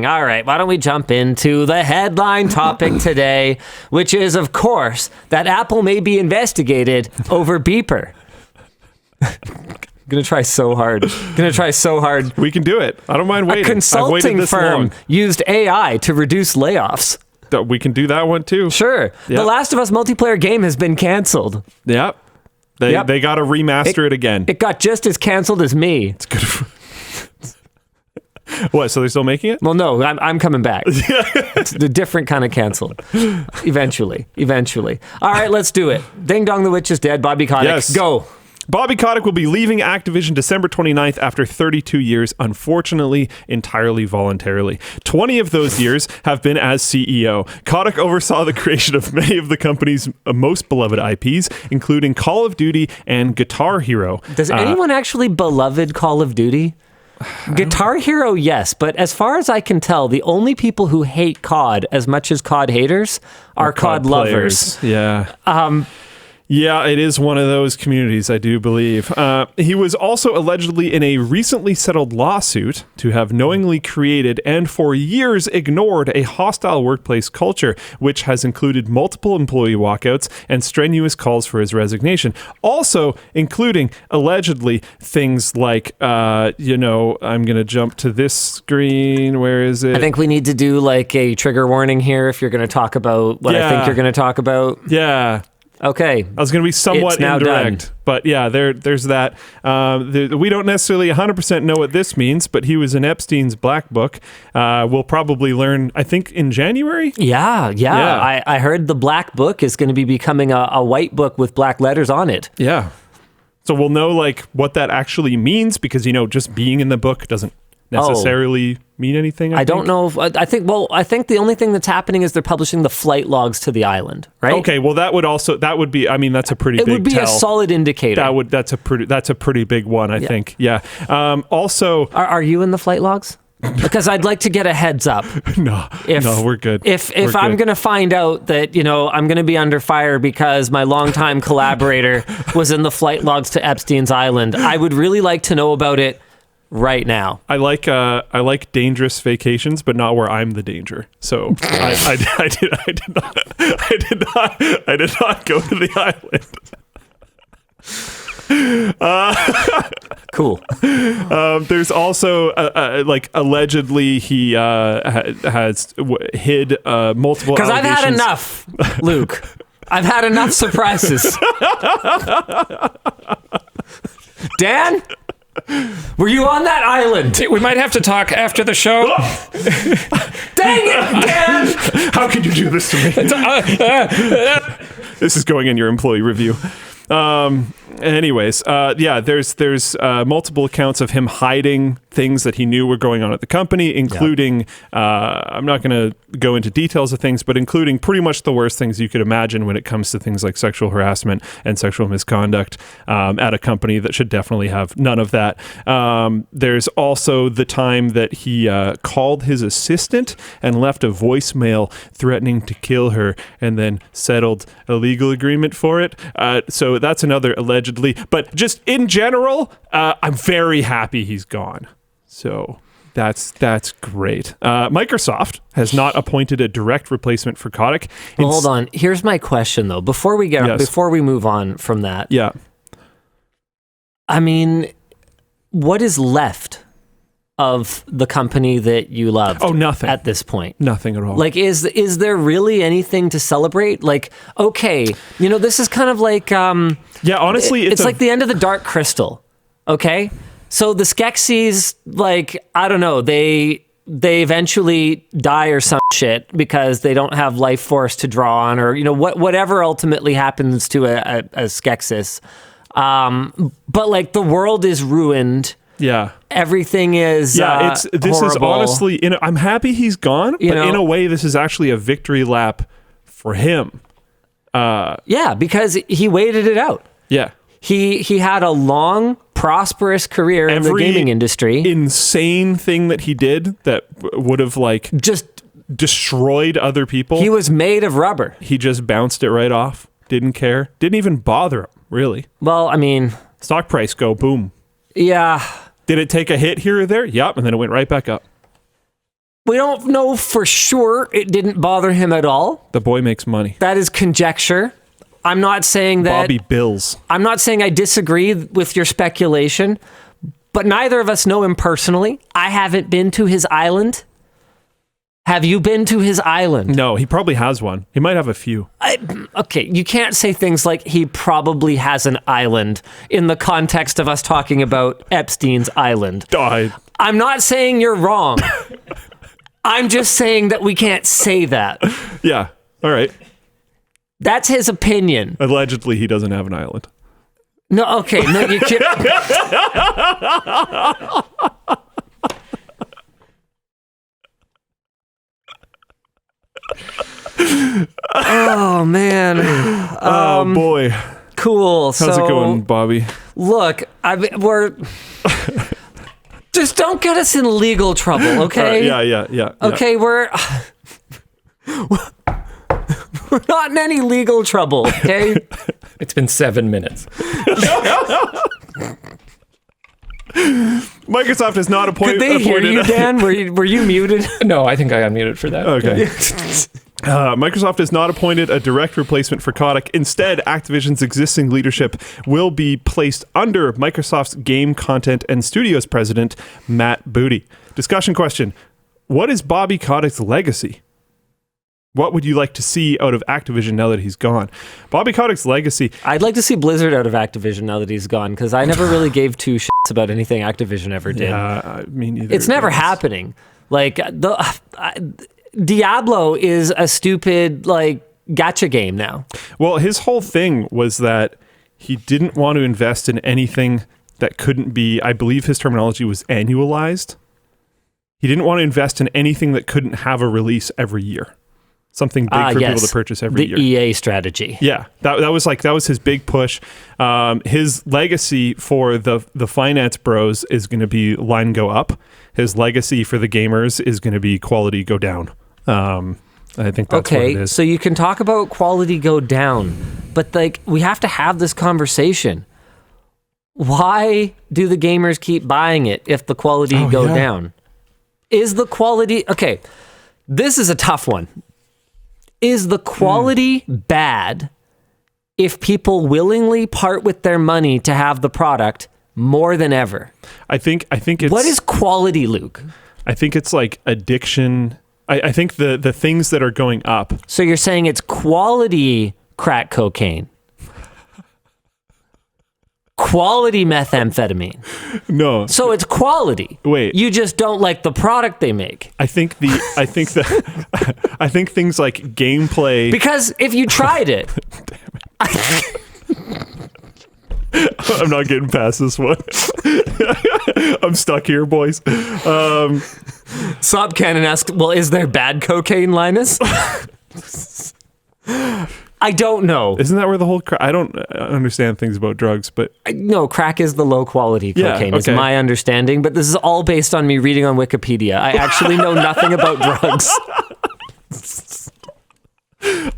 All right, why don't we jump into the headline topic today, which is, of course, that Apple may be investigated over Beeper. Gonna try so hard. We can do it. I don't mind waiting. A consulting firm used AI to reduce layoffs. We can do that one too. Sure. Yep. The Last of Us multiplayer game has been canceled. Yep. They got to remaster it again. It got just as canceled as me. It's good. What? So they're still making it? Well, no, I'm coming back. It's a different kind of canceled. Eventually. All right, let's do it. Ding Dong the Witch is dead. Bobby Kotick, yes. Go. Bobby Kotick will be leaving Activision December 29th after 32 years, unfortunately, entirely voluntarily. 20 of those years have been as CEO. Kotick oversaw the creation of many of the company's most beloved IPs, including Call of Duty and Guitar Hero. Does anyone actually beloved Call of Duty? Guitar Hero, yes, but as far as I can tell, the only people who hate COD as much as COD haters are COD lovers. Yeah. Yeah, it is one of those communities, I do believe. He was also allegedly in a recently settled lawsuit to have knowingly created and for years ignored a hostile workplace culture, which has included multiple employee walkouts and strenuous calls for his resignation. Also including, allegedly, things like, I'm going to jump to this screen. Where is it? I think we need to do like a trigger warning here if you're going to talk about what I think you're going to talk about. Yeah. Okay. I was going to be somewhat indirect, but yeah, there's that. We don't necessarily 100% know what this means, but he was in Epstein's black book. We'll probably learn, I think, in January? Yeah. I heard the black book is going to be becoming a white book with black letters on it. Yeah. So we'll know like what that actually means because, just being in the book doesn't necessarily mean anything. I don't know. I think the only thing that's happening is they're publishing the flight logs to the island, right? Okay, well that would be. I mean, that's a pretty big. It would be tell. a solid indicator. That's a pretty big one. I think. Yeah. Also, are you in the flight logs? Because I'd like to get a heads up. No, we're good. If I'm going to find out that, I'm going to be under fire because my longtime collaborator was in the flight logs to Epstein's Island, I would really like to know about it right now. I like dangerous vacations, but not where I'm the danger. So I did not go to the island. Cool. There's also allegedly he has hid multiple. Because I've had enough, Luke. I've had enough surprises. Dan? Were you on that island? We might have to talk after the show. Dang it, Dan! How could you do this to me? This is going in your employee review. Anyways, there's multiple accounts of him hiding things that he knew were going on at the company, including, I'm not going to go into details of things, but including pretty much the worst things you could imagine when it comes to things like sexual harassment and sexual misconduct at a company that should definitely have none of that. There's also the time that he called his assistant and left a voicemail threatening to kill her and then settled a legal agreement for it. So that's another allegedly. But just in general, I'm very happy he's gone. So that's great. Microsoft has not appointed a direct replacement for Kotick. Well, hold on. Here's my question though. Before we move on from that. Yeah. I mean, what is left of the company that you loved? Oh, nothing. At this point. Nothing at all. Like, is there really anything to celebrate? Like, okay, this is kind of like... yeah, honestly, it's like the end of the Dark Crystal, okay? So the Skeksis, like, I don't know, they eventually die or some shit because they don't have life force to draw on, or, whatever ultimately happens to a Skeksis. But, like, the world is ruined. Yeah. Everything is this horrible. Is honestly, I'm happy he's gone, but in a way, this is actually a victory lap for him. Yeah, because he waited it out. Yeah. He had a long, prosperous career in the gaming industry. Insane thing that he did that would have just destroyed other people. He was made of rubber. He just bounced it right off. Didn't care. Didn't even bother him, really. Well, I mean... Stock price go boom. Yeah. Did it take a hit here or there? Yep, and then it went right back up. We don't know for sure it didn't bother him at all. The boy makes money. That is conjecture. I'm not saying that... Bobby Bills. I'm not saying I disagree with your speculation, but neither of us know him personally. I haven't been to his island. Have you been to his island? No, he probably has one. He might have a few. Okay, you can't say things like he probably has an island in the context of us talking about Epstein's island. I'm not saying you're wrong. I'm just saying that we can't say that. Yeah, all right. That's his opinion. Allegedly, he doesn't have an island. No, okay. No, you can't. Oh, man. Oh, boy. Cool. How's it going, Bobby? Look, we're... Just don't get us in legal trouble, okay? Yeah. Okay, we're not in any legal trouble, okay? It's been 7 minutes. Microsoft has not appointed... Could they hear you, Dan? Were you muted? No, I think I unmuted for that. Okay. Microsoft has not appointed a direct replacement for Kotick. Instead, Activision's existing leadership will be placed under Microsoft's game content and studios president, Matt Booty. Discussion question. What is Bobby Kotick's legacy? What would you like to see out of Activision now that he's gone? Bobby Kotick's legacy... I'd like to see Blizzard out of Activision now that he's gone, because I never really gave two shits about anything Activision ever did. Yeah, me neither. It's never happening. Like, Diablo is a stupid, like, gacha game now. Well, his whole thing was that he didn't want to invest in anything that couldn't be, I believe his terminology was annualized. He didn't want to invest in anything that couldn't have a release every year. Something big for people to purchase every year. The EA strategy. Yeah, that was his big push. His legacy for the finance bros is going to be line go up. His legacy for the gamers is going to be quality go down. I think that's what it is. So you can talk about quality go down, but like we have to have this conversation. Why do the gamers keep buying it if the quality go down? Is the quality... Okay, this is a tough one. Is the quality bad if people willingly part with their money to have the product more than ever? I think it's... What is quality, Luke? I think it's like addiction. I think the things that are going up. So you're saying it's quality crack cocaine? Quality methamphetamine? No. So it's quality. Wait. You just don't like the product they make. I think things like gameplay. Because if you tried it... I'm not getting past this one. I'm stuck here, boys. Sob Cannon asked, well, is there bad cocaine, Linus? I don't know. Isn't that where the whole... I don't understand things about drugs, but... No, crack is the low-quality cocaine, is my understanding, but this is all based on me reading on Wikipedia. I actually know nothing about drugs.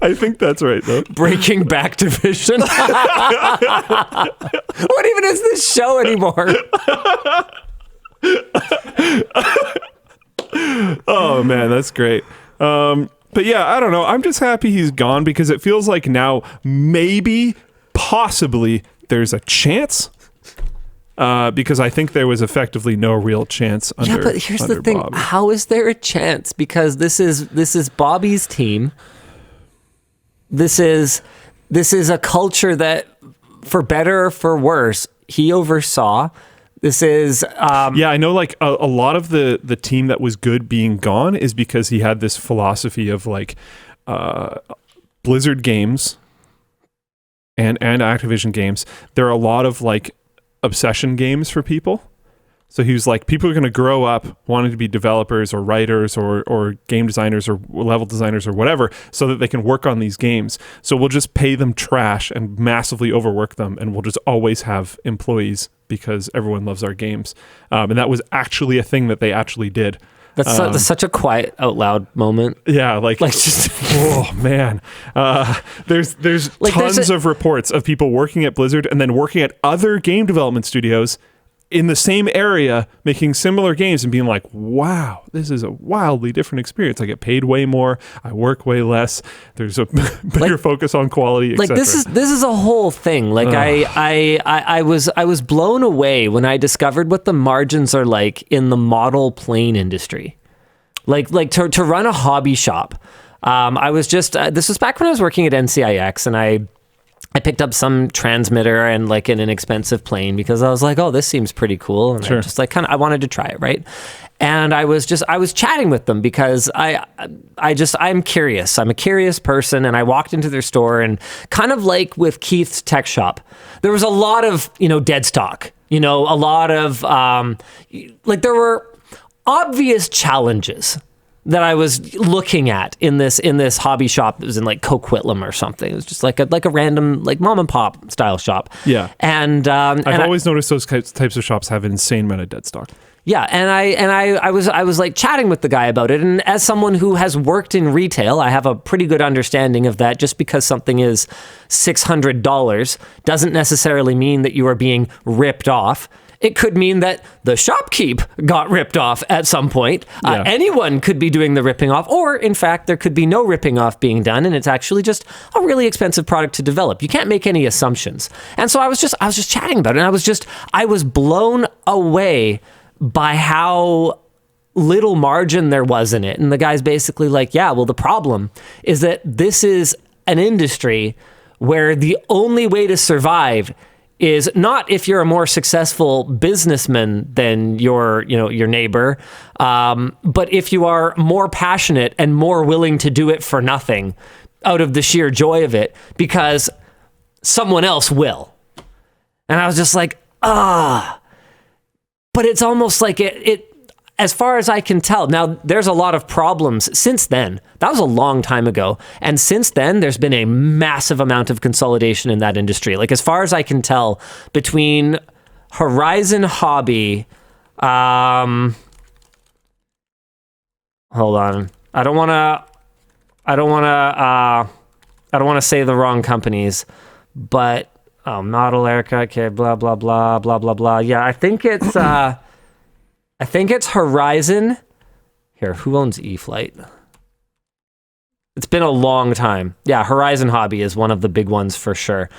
I think that's right, though. Breaking Back Division. What even is this show anymore? Oh, man, that's great. But yeah, I don't know. I'm just happy he's gone because it feels like now maybe, possibly, there's a chance. Because I think there was effectively no real chance under Yeah, but here's the thing. Bobby. How is there a chance? Because this is Bobby's team. This is a culture that, for better or for worse, he oversaw. This is... yeah, I know like a lot of the team that was good being gone is because he had this philosophy of like Blizzard games and Activision games. There are a lot of like obsession games for people. So he was like, people are going to grow up wanting to be developers or writers or game designers or level designers or whatever so that they can work on these games. So we'll just pay them trash and massively overwork them, and we'll just always have employees because everyone loves our games. And that was actually a thing that they actually did. That's such a quiet out loud moment. Yeah, like just oh man, there's like, tons of reports of people working at Blizzard and then working at other game development studios in the same area making similar games and being like, wow, this is a wildly different experience. I get paid way more. I work way less. There's a bigger focus on quality, like etc. this is a whole thing. Like I was blown away when I discovered what the margins are like in the model plane industry. Like to run a hobby shop. I was just this was back when I was working at NCIX, and I picked up some transmitter and like an inexpensive plane because I was like, oh, this seems pretty cool. And I just like I wanted to try it, right? And I was chatting with them because I'm curious. I'm a curious person, and I walked into their store, and kind of like with Keith's tech shop, there was a lot of, dead stock, a lot of like there were obvious challenges that I was looking at in this hobby shop. It was in like Coquitlam or something. It was just like a random like mom and pop style shop. Yeah. And I've always noticed those types of shops have an insane amount of dead stock. Yeah, and I was like chatting with the guy about it, and as someone who has worked in retail, I have a pretty good understanding of that. Just because something is $600 doesn't necessarily mean that you are being ripped off. It could mean that the shopkeep got ripped off at some point. Yeah. Anyone could be doing the ripping off, or in fact, there could be no ripping off being done, and it's actually just a really expensive product to develop. You can't make any assumptions. And so I was just chatting about it, and I was blown away by how little margin there was in it. And the guy's basically like, yeah, well, the problem is that this is an industry where the only way to survive is not if you're a more successful businessman than your neighbor, but if you are more passionate and more willing to do it for nothing out of the sheer joy of it, because someone else will. And I was just like, but it's almost like it as far as I can tell. Now, there's a lot of problems since then. That was a long time ago. And since then, there's been a massive amount of consolidation in that industry. Like, as far as I can tell, between Horizon Hobby, hold on. I don't want to say the wrong companies, but Model Erica, okay, blah blah blah blah blah blah. Yeah, I think it's Horizon. Here, who owns E-Flight? It's been a long time. Yeah, Horizon Hobby is one of the big ones for sure.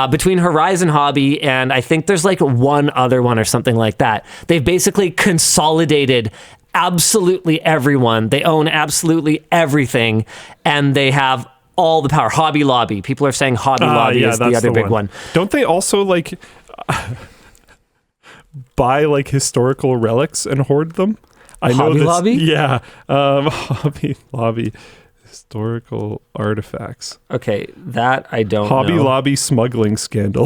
Between Horizon Hobby and I think there's like one other one or something like that, they've basically consolidated absolutely everyone. They own absolutely everything, and they have all the power. Hobby Lobby. People are saying Hobby Lobby is the other big one. Don't they also like buy like historical relics and hoard them? Hobby Lobby? Yeah. Hobby Lobby historical artifacts. Okay, that I don't know. Hobby Lobby smuggling scandal.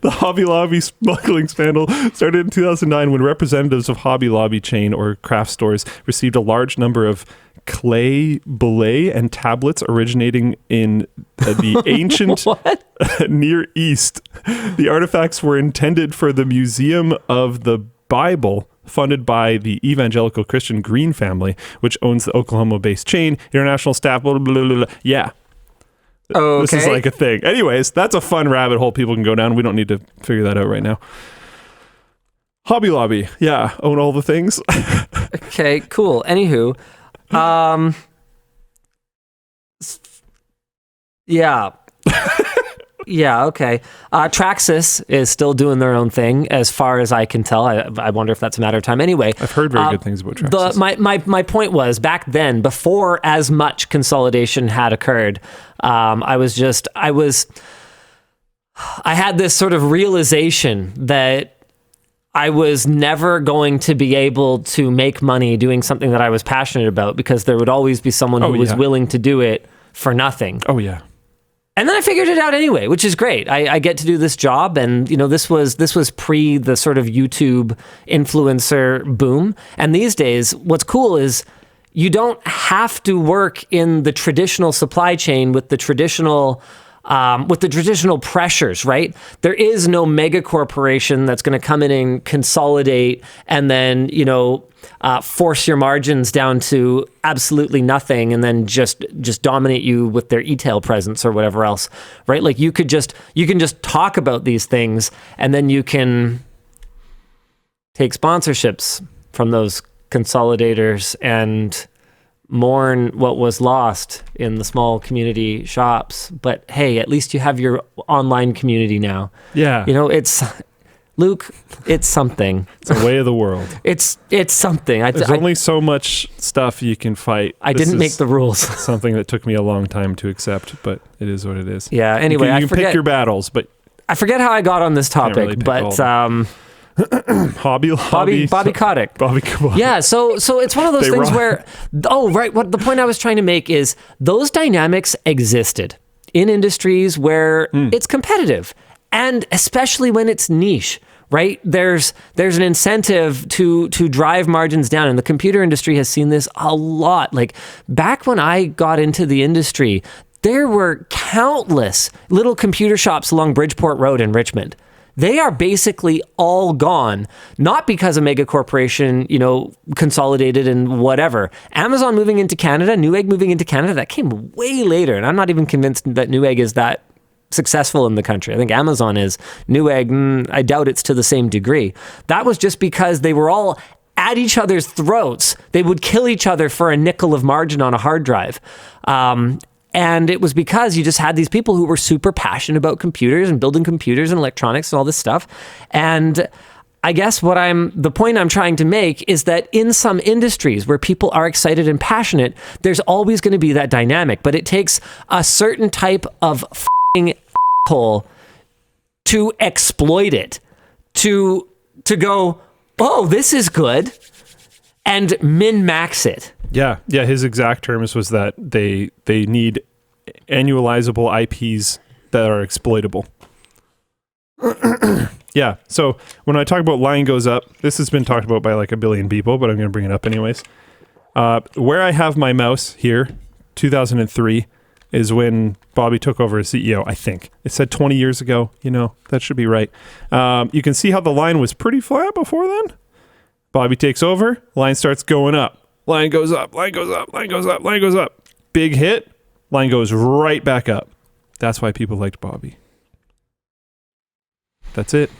The Hobby Lobby smuggling scandal started in 2009 when representatives of Hobby Lobby chain or craft stores received a large number of clay bullae and tablets originating in the ancient Near East. The artifacts were intended for the Museum of the Bible, funded by the evangelical Christian Green family, which owns the Oklahoma-based chain, international staff, blah, blah, blah, blah. Yeah. Okay. This is like a thing. Anyways, that's a fun rabbit hole people can go down. We don't need to figure that out right now. Hobby Lobby. Yeah, own all the things. Okay, cool. Anywho, yeah. Yeah, okay. Traxxas is still doing their own thing, as far as I can tell. I wonder if that's a matter of time. Anyway, I've heard very good things about Traxxas. My point was, back then, before as much consolidation had occurred, I had this sort of realization that I was never going to be able to make money doing something that I was passionate about, because there would always be someone who was willing to do it for nothing. Oh, yeah. And then I figured it out anyway, which is great. I get to do this job, and this was pre the sort of YouTube influencer boom. And these days, what's cool is you don't have to work in the traditional supply chain with the traditional with the traditional pressures, right? There is no mega corporation that's going to come in and consolidate and then, force your margins down to absolutely nothing and then just dominate you with their e-tail presence or whatever else, right? Like you can just talk about these things and then you can take sponsorships from those consolidators and mourn what was lost in the small community shops. But hey, at least you have your online community now. Yeah. Luke, it's something. It's a way of the world. It's something. There's only so much stuff you can fight. I didn't make the rules. Something that took me a long time to accept, but it is what it is. Yeah, anyway, you can pick your battles, but I forget how I got on this topic, really but Bobby Kotick. Bobby Kotick. Yeah, so it's one of those things where what the point I was trying to make is those dynamics existed in industries where it's competitive, and especially when it's niche, right? There's an incentive to drive margins down, and the computer industry has seen this a lot. Like back when I got into the industry, there were countless little computer shops along Bridgeport Road in Richmond. They are basically all gone, not because a mega corporation, consolidated and whatever. Amazon moving into Canada, Newegg moving into Canada, that came way later. And I'm not even convinced that Newegg is that successful in the country. I think Amazon is. Newegg, I doubt it's to the same degree. That was just because they were all at each other's throats. They would kill each other for a nickel of margin on a hard drive. And it was because you just had these people who were super passionate about computers and building computers and electronics and all this stuff. And I guess the point I'm trying to make is that in some industries where people are excited and passionate, there's always going to be that dynamic, but it takes a certain type of hole to exploit it, to go, oh, this is good, and min-max it. Yeah. His exact terms was that they need annualizable IPs that are exploitable. Yeah. So when I talk about line goes up, this has been talked about by like a billion people, but I'm going to bring it up anyways. Where I have my mouse here, 2003 is when Bobby took over as CEO. I think it said 20 years ago. That should be right. You can see how the line was pretty flat before then. Bobby takes over, line starts going up. Line goes up, line goes up, line goes up, line goes up. Big hit, line goes right back up. That's why people liked Bobby. That's it.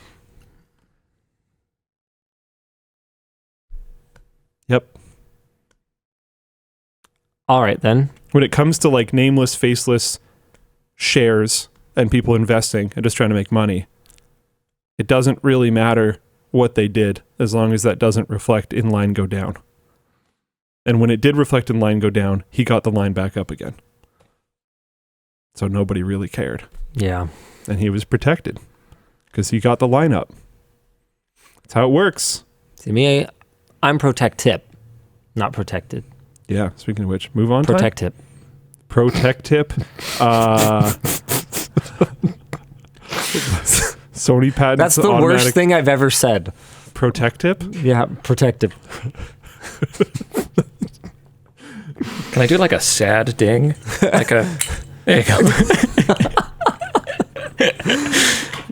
Yep. All right, then. When it comes to like nameless, faceless shares and people investing and just trying to make money, it doesn't really matter what they did as long as that doesn't reflect in line go down. And when it did reflect in line go down, he got the line back up again. So nobody really cared. Yeah. And he was protected because he got the line up. That's how it works. See, me, I'm protect tip, not protected. Yeah. Speaking of which, move on. Protect tip. Protect tip. Sony patents. That's the worst thing I've ever said. Protect tip? Yeah, protective. Can I do like a sad ding? There you go.